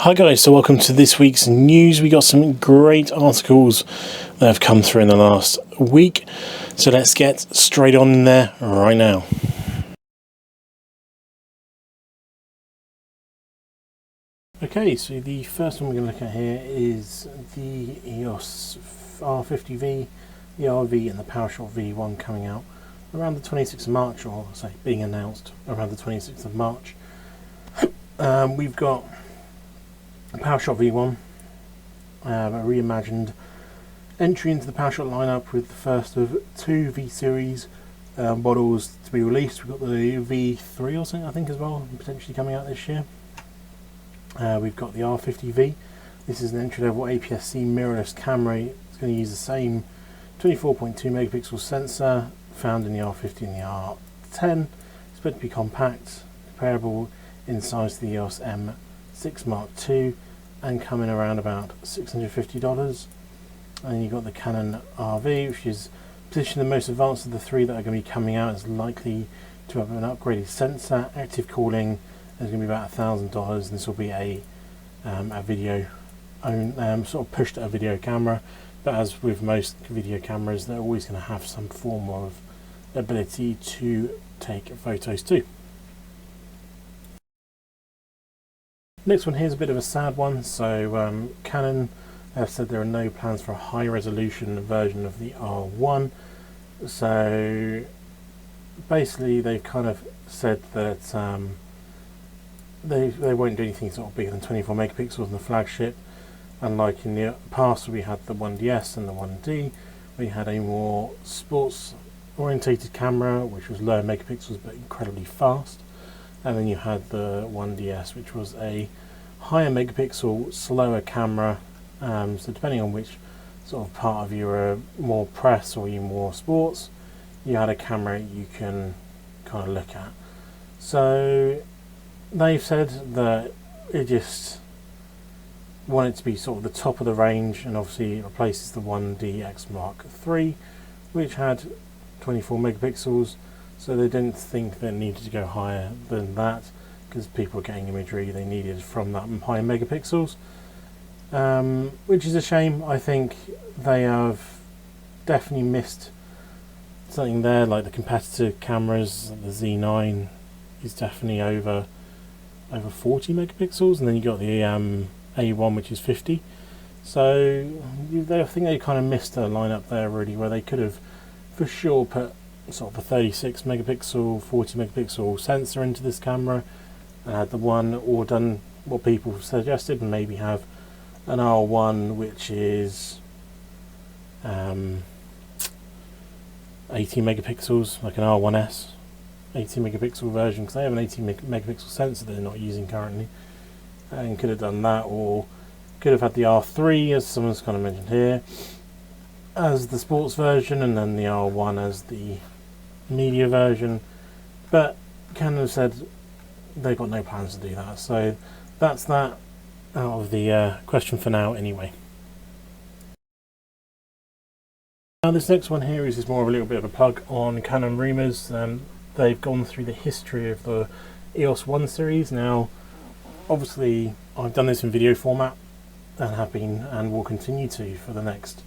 Hi guys, so welcome to this week's news. We got some great articles that have come through in the last week, so let's get straight on in there right now. Okay, so the first one we're going to look at here is the EOS R50V, the RV and the PowerShot V1 coming out around the 26th of March, or say being announced around the 26th of March. We've got PowerShot V1, a reimagined entry into the PowerShot lineup with the first of two V-Series models to be released. We've got the V3 or something, I think, as well, potentially coming out this year. We've got the R50V. This is an entry-level aps-c mirrorless camera. It's going to use the same 24.2 megapixel sensor found in the R50 and the R10. It's meant to be compact, comparable in size to the EOS M6 Mark II, and coming around about $650. And you've got the Canon RV, which is positioned the most advanced of the three that are going to be coming out. It's likely to have an upgraded sensor. Active cooling is going to be about $1,000, and this will be a video sort of pushed at a video camera. But as with most video cameras, they're always going to have some form of ability to take photos too. Next one here is a bit of a sad one. So Canon have said there are no plans for a high resolution version of the R1. So basically they've kind of said that they won't do anything sort of bigger than 24 megapixels in the flagship. Unlike in the past where we had the 1DS and the 1D, we had a more sports orientated camera which was lower megapixels but incredibly fast. And then you had the 1DS, which was a higher megapixel, slower camera. So depending on which sort of part of you were more press or you more sports, you had a camera you can kind of look at. So they've said that it just wanted to be sort of the top of the range, and obviously it replaces the 1DX Mark III, which had 24 megapixels. So they didn't think they needed to go higher than that because people were getting imagery they needed from that high megapixels, which is a shame. I think they have definitely missed something there. Like the competitor cameras, the Z9 is definitely over 40 megapixels, and then you got the A1, which is 50. So I think they kind of missed a lineup there really, where they could have for sure put sort of a 36 megapixel, 40 megapixel sensor into this camera and had the one, or done what people suggested and maybe have an R1 which is 18 megapixels, like an R1S 18 megapixel version, because they have an 18 megapixel sensor they're not using currently, and could have done that, or could have had the R3, as someone's kind of mentioned here, as the sports version, and then the R1 as the media version. But Canon said they've got no plans to do that, so that's that out of the question for now anyway. Now this next one here is just more of a little bit of a plug on Canon rumours. They've gone through the history of the EOS 1 series. Now obviously I've done this in video format and have been and will continue to for the next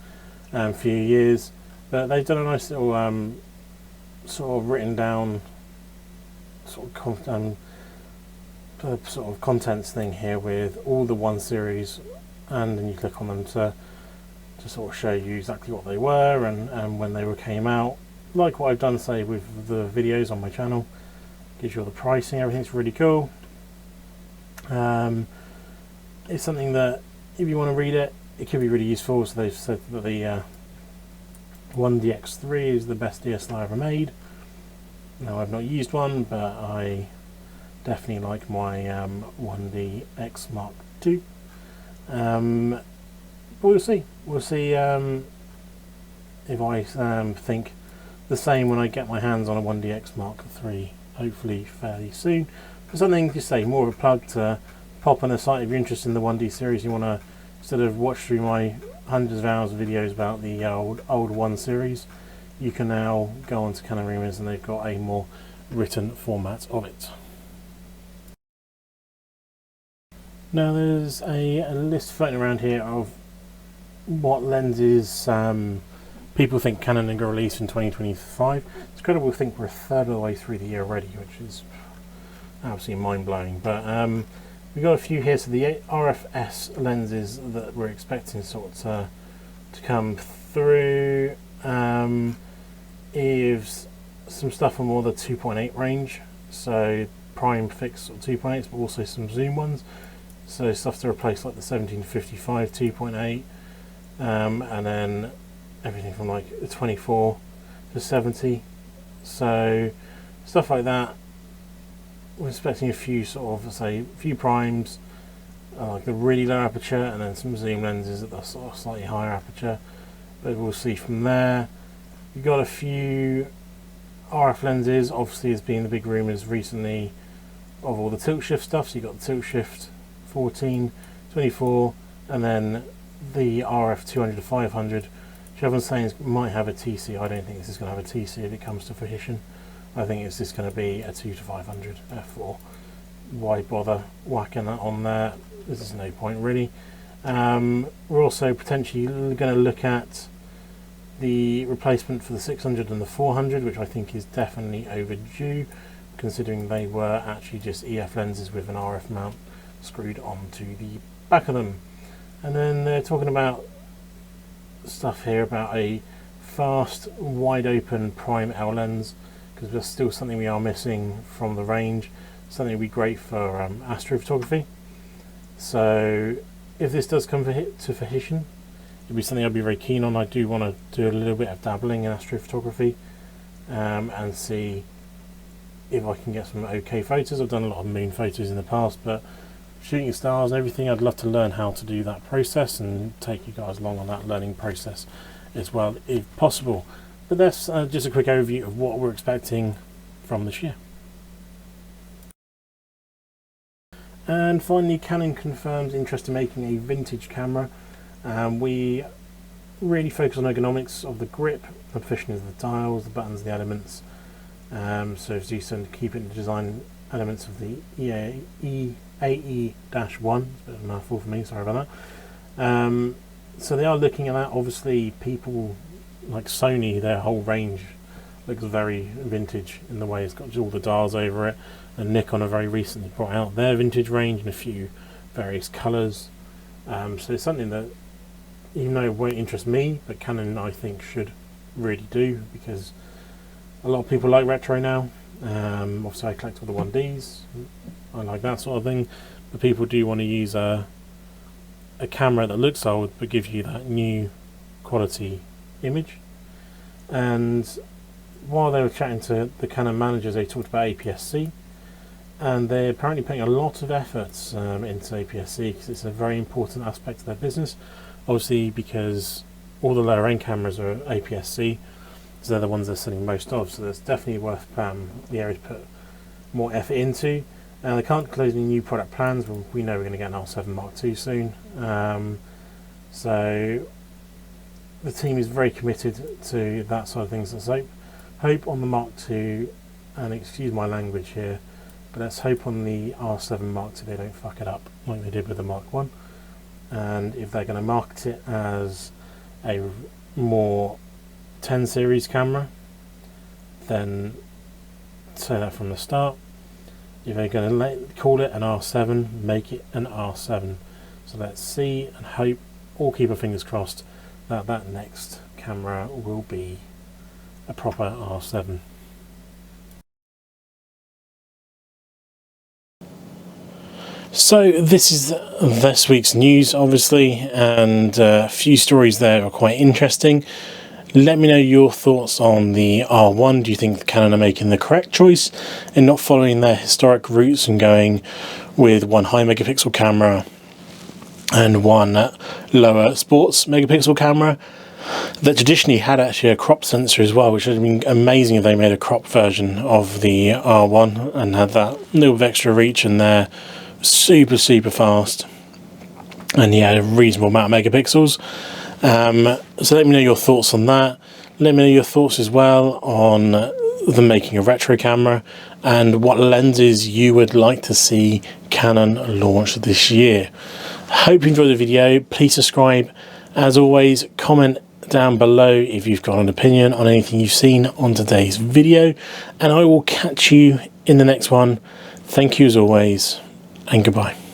few years, but they've done a nice little sort of written down sort of contents thing here with all the 1 series, and then you click on them to sort of show you exactly what they were and when they came out, like what I've done say with the videos on my channel. Gives you all the pricing, everything's really cool. It's something that if you want to read it, it could be really useful. So they've said that the 1DX3 is the best DSLR ever made. Now I've not used one, but I definitely like my 1DX Mark II. But we'll see. We'll see if I think the same when I get my hands on a 1DX Mark III, hopefully fairly soon. For something, just say, more of a plug to pop on the site if you're interested in the 1D series. You want to sort of watch through my hundreds of hours of videos about the old 1 series. You can now go on to Canon Rumours and they've got a more written format of it. Now there's a list floating around here of what lenses people think Canon are going to release in 2025. It's incredible to think we're a third of the way through the year already, which is absolutely mind-blowing. But we've got a few here. So the RFS lenses that we're expecting to come through is some stuff on more the 2.8 range. So prime fixed 2.8s, but also some zoom ones. So stuff to replace like the 1755 2.8, and then everything from like the 24 to 70. So stuff like that. We're expecting a few few primes, like the really low aperture, and then some zoom lenses at the sort of slightly higher aperture. But we'll see from there. We've got a few RF lenses. Obviously, there's been the big rumours recently of all the tilt shift stuff. So you've got the tilt shift 14, 24, and then the RF 200 to 500, which everyone's saying might have a TC. I don't think this is going to have a TC if it comes to fruition. I think it's just going to be a 2 to 500 f4. Why bother whacking that on there? There's no point really. We're also potentially going to look at the replacement for the 600 and the 400, which I think is definitely overdue, considering they were actually just EF lenses with an RF mount screwed onto the back of them. And then they're talking about stuff here about a fast, wide open prime L lens, because there's still something we are missing from the range, something that would be great for astrophotography. So if this does come to fruition, it'd be something I'd be very keen on. I do want to do a little bit of dabbling in astrophotography and see if I can get some okay photos. I've done a lot of moon photos in the past, but shooting stars and everything, I'd love to learn how to do that process and take you guys along on that learning process as well if possible. But that's just a quick overview of what we're expecting from this year. And finally, Canon confirms interest in making a vintage camera. We really focus on ergonomics of the grip, the position of the dials, the buttons, the elements. So as you said, keep it in the design elements of the AE-1. It's a bit of a mouthful for me, sorry about that. So they are looking at that. Obviously, people like Sony, their whole range looks very vintage in the way it's got all the dials over it. And Nikon have very recently brought out their vintage range in a few various colours. So it's something that, even though it won't interest me, but Canon I think should really do, because a lot of people like retro now. Obviously I collect all the 1Ds, I like that sort of thing, but people do want to use a camera that looks old but gives you that new quality image. And while they were chatting to the Canon managers, they talked about aps-c, and they're apparently putting a lot of efforts into aps-c because it's a very important aspect of their business. Obviously, because all the lower end cameras are aps-c, so they're the ones they're selling most of, so that's definitely worth the area to put more effort into. They can't close any new product plans, but we know we're going to get an R7 Mark II soon. So the team is very committed to that side of things. Let's hope on the Mark II, and excuse my language here, but let's hope on the R7 Mark II they don't fuck it up like they did with the Mark I. And if they're going to market it as a more 10 series camera, then say that from the start. If they're going to call it an R7, make it an R7. So let's see and hope, or keep our fingers crossed, that that next camera will be a proper R7. So this is this week's news, obviously, and a few stories there are quite interesting. Let me know your thoughts on the R1. Do you think Canon are making the correct choice in not following their historic roots and going with one high megapixel camera and one lower sports megapixel camera that traditionally had actually a crop sensor as well, which would have been amazing if they made a crop version of the R1 and had that little bit of extra reach in there, super fast, and yeah, a reasonable amount of megapixels. So let me know your thoughts on that. Let me know your thoughts as well on them making a retro camera, and what lenses you would like to see Canon launch this year. Hope you enjoyed the video. Please subscribe. As always, comment down below if you've got an opinion on anything you've seen on today's video, and I will catch you in the next one. Thank you as always, and goodbye.